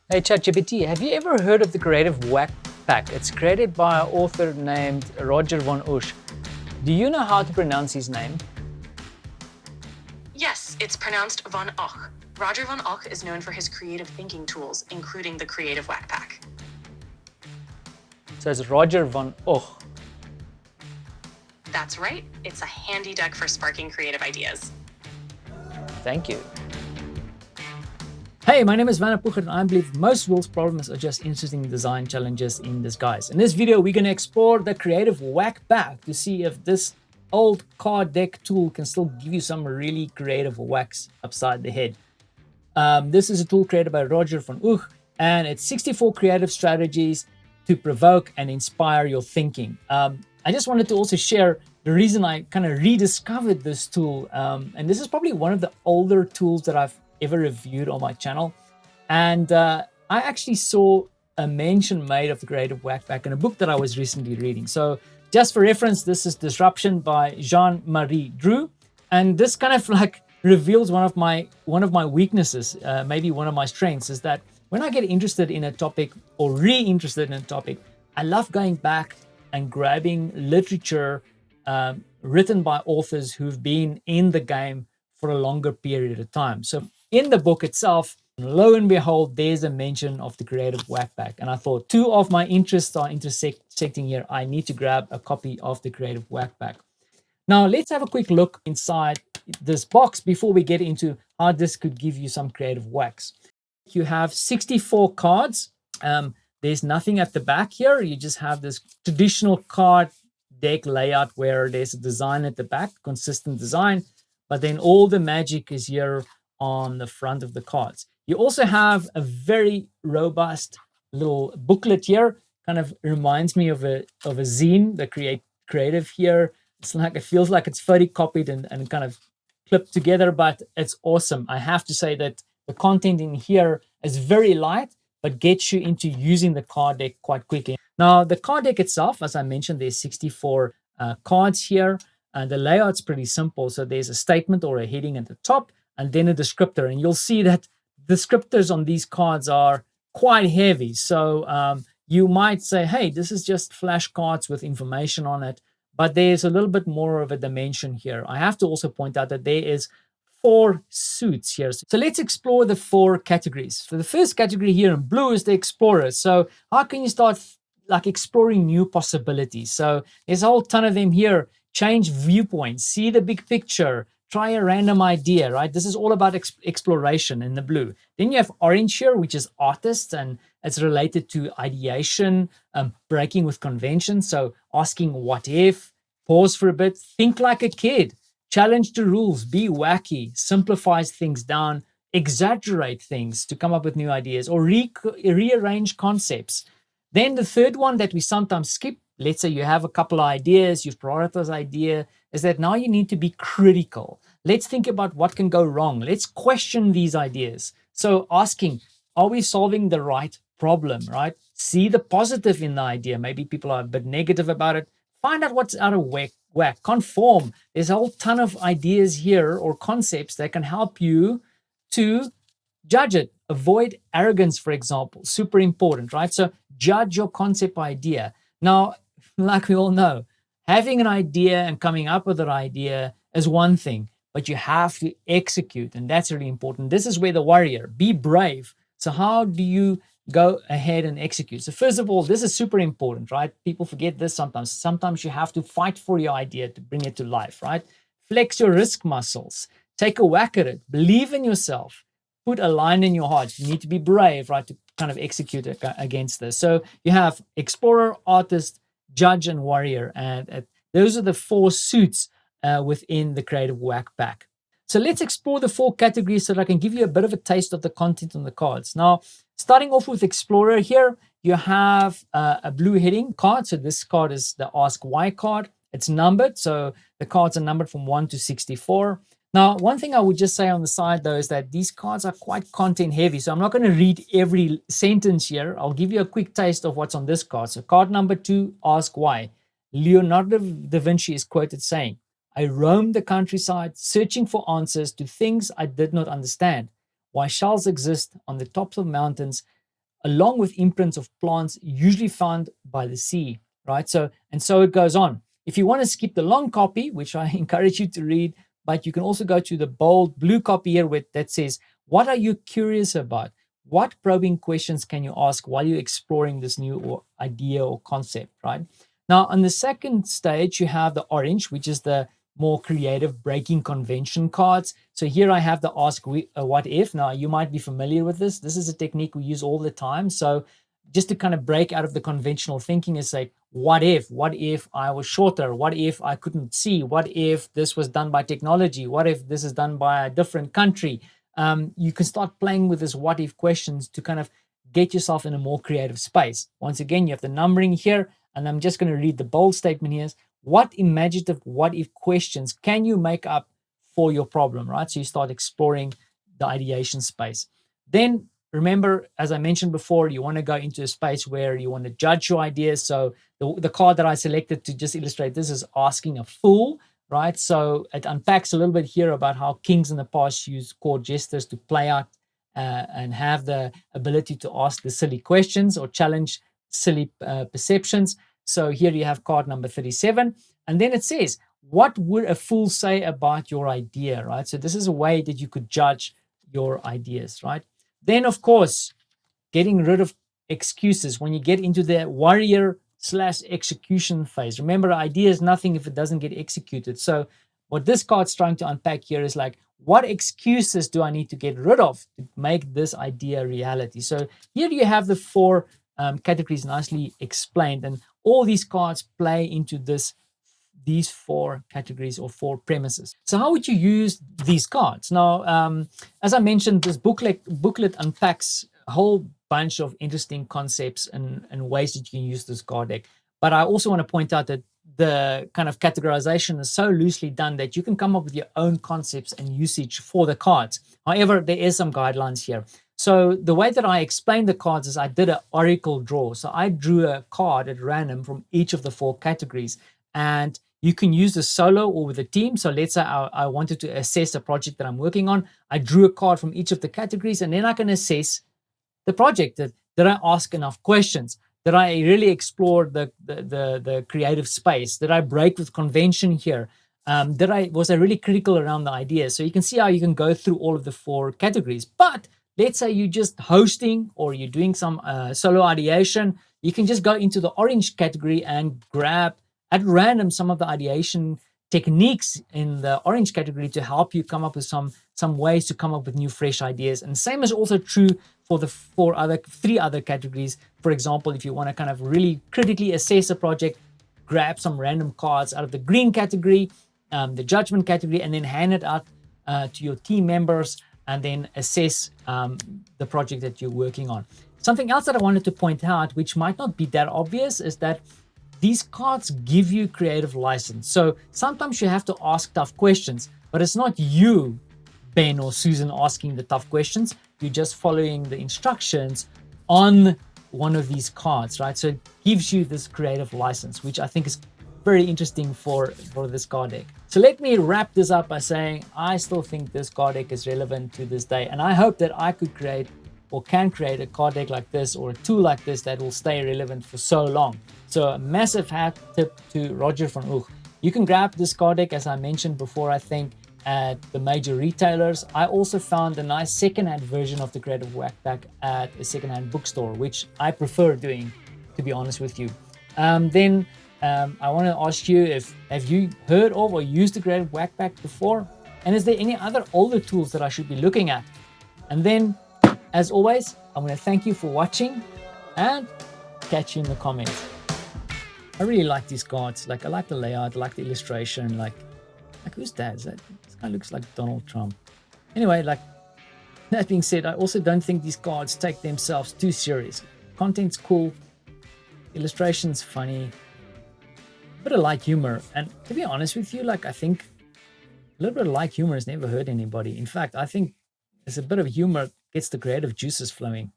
Hey ChatGPT, have you ever heard of the creative whack pack? It's created by an author named Roger von Oech. Do you know how to pronounce his name? Yes, it's pronounced von Oech. Roger von Oech is known for his creative thinking tools, including the creative whack pack. So it's Roger von Oech. That's right, it's a handy deck for sparking creative ideas. Thank you. Hey, my name is Van Oech and I believe most world's problems are just interesting design challenges in disguise. In this video, we're going to explore the creative whack pack to see if this old card deck tool can still give you some really creative whacks upside the head. This is a tool created by Roger von Oech, and it's 64 creative strategies to provoke and inspire your thinking. I just wanted to also share the reason I kind of rediscovered this tool. And this is probably one of the older tools that I've ever reviewed on my channel. And I actually saw a mention made of the creative whack pack in a book that I was recently reading. So just for reference, this is Disruption by Jean-Marie Drew. And this kind of like reveals one of my weaknesses, maybe one of my strengths, is that when I get interested in a topic or re-interested in a topic, I love going back and grabbing literature written by authors who've been in the game for a longer period of time. So in the book itself, lo and behold, there's a mention of the creative whack pack. And I thought two of my interests are intersecting here. I need to grab a copy of the creative whack pack. Now, let's have a quick look inside this box before we get into how this could give you some creative whacks. You have 64 cards. There's nothing at the back here. You just have this traditional card deck layout where there's a design at the back, consistent design, but then all the magic is here on the front of the cards. You also have a very robust little booklet here. Kind of reminds me of a zine, the creative here. It's like, it feels like it's photocopied and kind of clipped together, but it's awesome. I have to say that the content in here is very light, but gets you into using the card deck quite quickly. Now, the card deck itself, as I mentioned, there's 64 cards here. And the layout's pretty simple. So there's a statement or a heading at the top, and then a descriptor. And you'll see that descriptors on these cards are quite heavy. So you might say, hey, this is just flashcards with information on it. But there's a little bit more of a dimension here. I have to also point out that there is 4 suits here. So let's explore the 4 categories. So the first category here in blue is the explorers. So how can you start like exploring new possibilities? So there's a whole ton of them here. Change viewpoints, see the big picture, try a random idea, right? This is all about exploration in the blue. Then you have orange here, which is artists, and it's related to ideation, breaking with convention. So asking what if, pause for a bit, think like a kid, challenge the rules, be wacky, simplifies things down, exaggerate things to come up with new ideas, or rearrange concepts. Then the third one that we sometimes skip, let's say you have a couple of ideas, you've prioritized idea, is that now you need to be critical. Let's think about what can go wrong. Let's question these ideas. So asking, are we solving the right problem, right? See the positive in the idea. Maybe people are a bit negative about it. Find out what's out of whack. Conform. There's a whole ton of ideas here or concepts that can help you to judge it. Avoid arrogance, for example. Super important, right? So judge your concept idea. Now, like we all know, having an idea and coming up with an idea is one thing, but you have to execute, and that's really important. This is where the warrior, be brave. So how do you go ahead and execute? So first of all, this is super important, right? People forget this sometimes. Sometimes you have to fight for your idea to bring it to life, right? Flex your risk muscles. Take a whack at it. Believe in yourself. Put a line in your heart. You need to be brave, right, to kind of execute against this. So you have explorer, artist, judge, and warrior. And those are the 4 suits within the creative whack pack. So let's explore the 4 categories so that I can give you a bit of a taste of the content on the cards. Now, starting off with explorer here, you have a blue heading card. So this card is the Ask Why card. It's numbered. So the cards are numbered from 1 to 64. Now, one thing I would just say on the side, though, is that these cards are quite content heavy. So I'm not going to read every sentence here. I'll give you a quick taste of what's on this card. So card number 2, Ask Why. Leonardo da Vinci is quoted saying, I roamed the countryside searching for answers to things I did not understand. Why shells exist on the tops of mountains along with imprints of plants usually found by the sea, right? So it goes on. If you want to skip the long copy, which I encourage you to read, but you can also go to the bold blue copy here that says, what are you curious about? What probing questions can you ask while you're exploring this new idea or concept, right? Now, on the second stage, you have the orange, which is the more creative breaking convention cards. So here I have the ask what if. Now, you might be familiar with this. This is a technique we use all the time. So just to kind of break out of the conventional thinking is like, what if I was shorter? What if I couldn't see? What if this was done by technology? What if this is done by a different country? You can start playing with this what if questions to kind of get yourself in a more creative space. Once again, you have the numbering here, and I'm just going to read the bold statement here. What imaginative what if questions can you make up for your problem, right? So you start exploring the ideation space. Then remember, as I mentioned before, you want to go into a space where you want to judge your ideas. So the card that I selected to just illustrate this is asking a fool, right? So it unpacks a little bit here about how kings in the past used court jesters to play out and have the ability to ask the silly questions or challenge silly perceptions. So here you have card number 37. And then it says, what would a fool say about your idea, right? So this is a way that you could judge your ideas, right? Then, of course, getting rid of excuses when you get into the warrior / execution phase. Remember, idea is nothing if it doesn't get executed. So what this card's trying to unpack here is like, what excuses do I need to get rid of to make this idea a reality? So here you have the four categories nicely explained, and all these cards play into these four categories or four premises. So how would you use these cards? Now, as I mentioned, this booklet unpacks a whole bunch of interesting concepts and ways that you can use this card deck. But I also want to point out that the kind of categorization is so loosely done that you can come up with your own concepts and usage for the cards. However, there is some guidelines here. So the way that I explained the cards is I did an oracle draw. So I drew a card at random from each of the four categories. And you can use this solo or with a team. So let's say I wanted to assess a project that I'm working on. I drew a card from each of the categories, and then I can assess the project. Did I ask enough questions? Did I really explore the creative space? Did I break with convention here? Was I really critical around the idea? So you can see how you can go through all of the four categories. But let's say you're just hosting or you're doing some solo ideation. You can just go into the orange category and grab at random some of the ideation techniques in the orange category to help you come up with some ways to come up with new fresh ideas. And the same is also true for the three other categories. For example, if you want to kind of really critically assess a project, grab some random cards out of the green category, the judgment category, and then hand it out to your team members and then assess the project that you're working on. Something else that I wanted to point out, which might not be that obvious, is that these cards give you creative license. So sometimes you have to ask tough questions, but it's not you, Ben or Susan, asking the tough questions. You're just following the instructions on one of these cards, right? So it gives you this creative license, which I think is very interesting for this card deck. So let me wrap this up by saying I still think this card deck is relevant to this day. And I hope that I could create or can create a card deck like this or a tool like this that will stay relevant for so long. So a massive hat tip to Roger von Oech. You can grab this card deck, as I mentioned before, I think, at the major retailers. I also found a nice secondhand version of the Creative Whack Pack at a secondhand bookstore, which I prefer doing, to be honest with you. I want to ask you, have you heard of or used the Creative Whack Pack before? And is there any other older tools that I should be looking at? And then, as always, I'm going to thank you for watching and catch you in the comments. I really like these cards. Like, I like the layout, I like the illustration. Like who's that? This guy looks like Donald Trump. Anyway, like that being said, I also don't think these cards take themselves too serious. Content's cool, illustration's funny, a bit of light humor. And to be honest with you, like I think a little bit of light humor has never hurt anybody. In fact, I think there's a bit of humor gets the creative juices flowing.